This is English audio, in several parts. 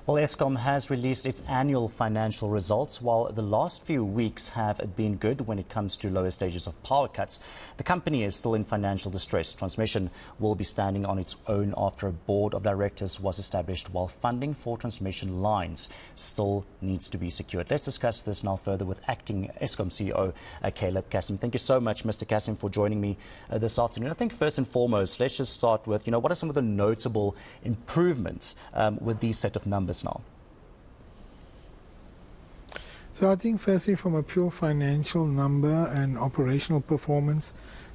Well, Eskom has released its annual financial results. While the last few weeks have been good when it comes to lower stages of power cuts, the company is still in financial distress. Transmission will be standing on its own after a board of directors was established, while funding for transmission lines still needs to be secured. Let's discuss this now further with acting Eskom CEO Calib Cassim. Thank you so much, Mr. Cassim, for joining me this afternoon. I think first and foremost, let's just start with, what are some of the notable improvements with these set of numbers now? So I think firstly from a pure financial number and operational performance,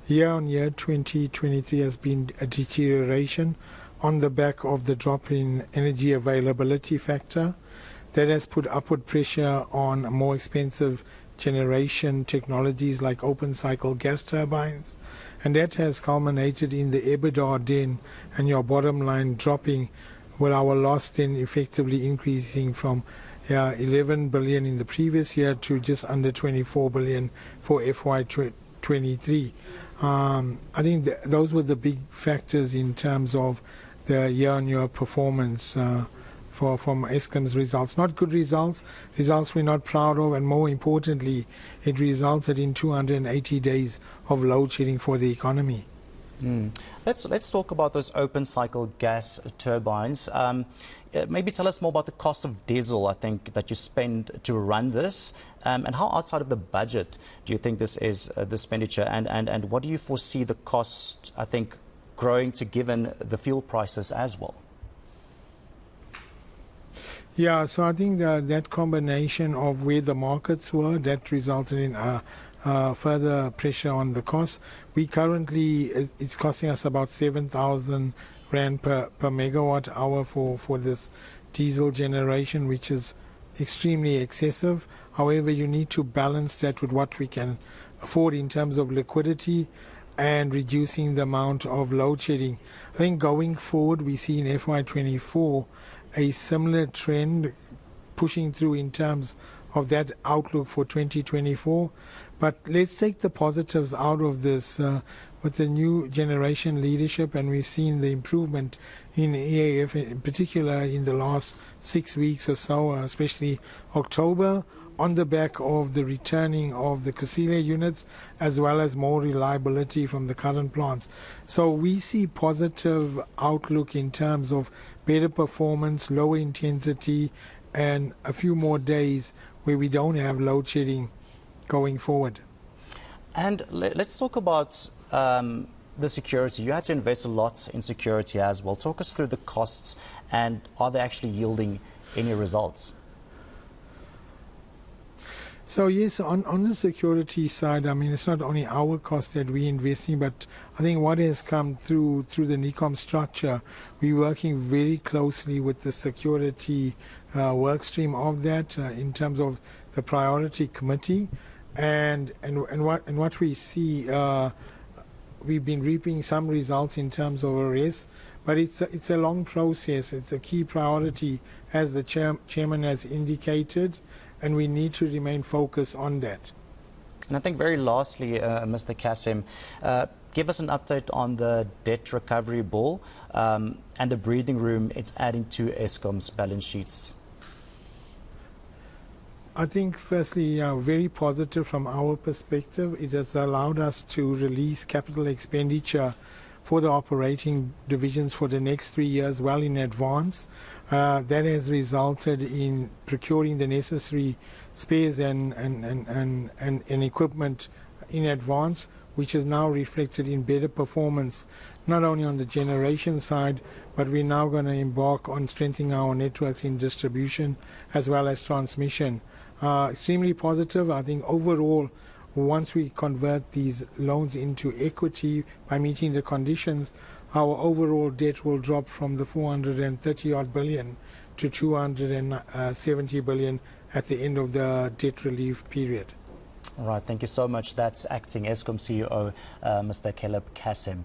year on year 2023 has been a deterioration on the back of the drop in energy availability factor. That has put upward pressure on more expensive generation technologies like open cycle gas turbines, and that has culminated in the EBITDA den and your bottom line dropping, with our loss then effectively increasing from 11 billion in the previous year to just under 24 billion for FY23. I think those were the big factors in terms of the year-on-year performance from Eskom's results. Not good results we're not proud of, and more importantly, it resulted in 280 days of load shedding for the economy. Let's talk about those open cycle gas turbines. Maybe tell us more about the cost of diesel, I think, that you spend to run this, and how outside of the budget do you think this is, the expenditure, and what do you foresee the cost, I think, growing to given the fuel prices as well? Yeah, so I think that combination of where the markets were, that resulted in further pressure on the cost. We currently, it's costing us about 7,000 Rand per megawatt hour for this diesel generation, which is extremely excessive. However, you need to balance that with what we can afford in terms of liquidity and reducing the amount of load shedding. I think going forward, we see in FY24 a similar trend pushing through in terms of that outlook for 2024. But let's take the positives out of this with the new generation leadership, and we've seen the improvement in EAF, in particular in the last 6 weeks or so, especially October, on the back of the returning of the Kusile units, as well as more reliability from the current plants. So we see positive outlook in terms of better performance, lower intensity, and a few more days where we don't have load shedding going forward. And let's talk about the security. You had to invest a lot in security as well. Talk us through the costs, and are they actually yielding any results? So yes, on the security side, I mean, it's not only our cost that we're investing, but I think what has come through the NECOM structure, we're working very closely with the security work stream of that in terms of the priority committee, and what we see, we've been reaping some results in terms of arrests, but it's a long process. It's a key priority, as the chairman has indicated, and we need to remain focused on that. And I think very lastly, Mr. Cassim, give us an update on the debt recovery bill and the breathing room it's adding to Eskom's balance sheets. I think firstly, very positive from our perspective. It has allowed us to release capital expenditure for the operating divisions for the next 3 years well in advance. That has resulted in procuring the necessary spares and equipment in advance, which is now reflected in better performance, not only on the generation side, but we're now going to embark on strengthening our networks in distribution as well as transmission. Extremely positive. I think overall, once we convert these loans into equity by meeting the conditions, our overall debt will drop from the 430 odd billion to 270 billion at the end of the debt relief period. All right, thank you so much. That's acting Eskom CEO, Mr. Calib Cassim.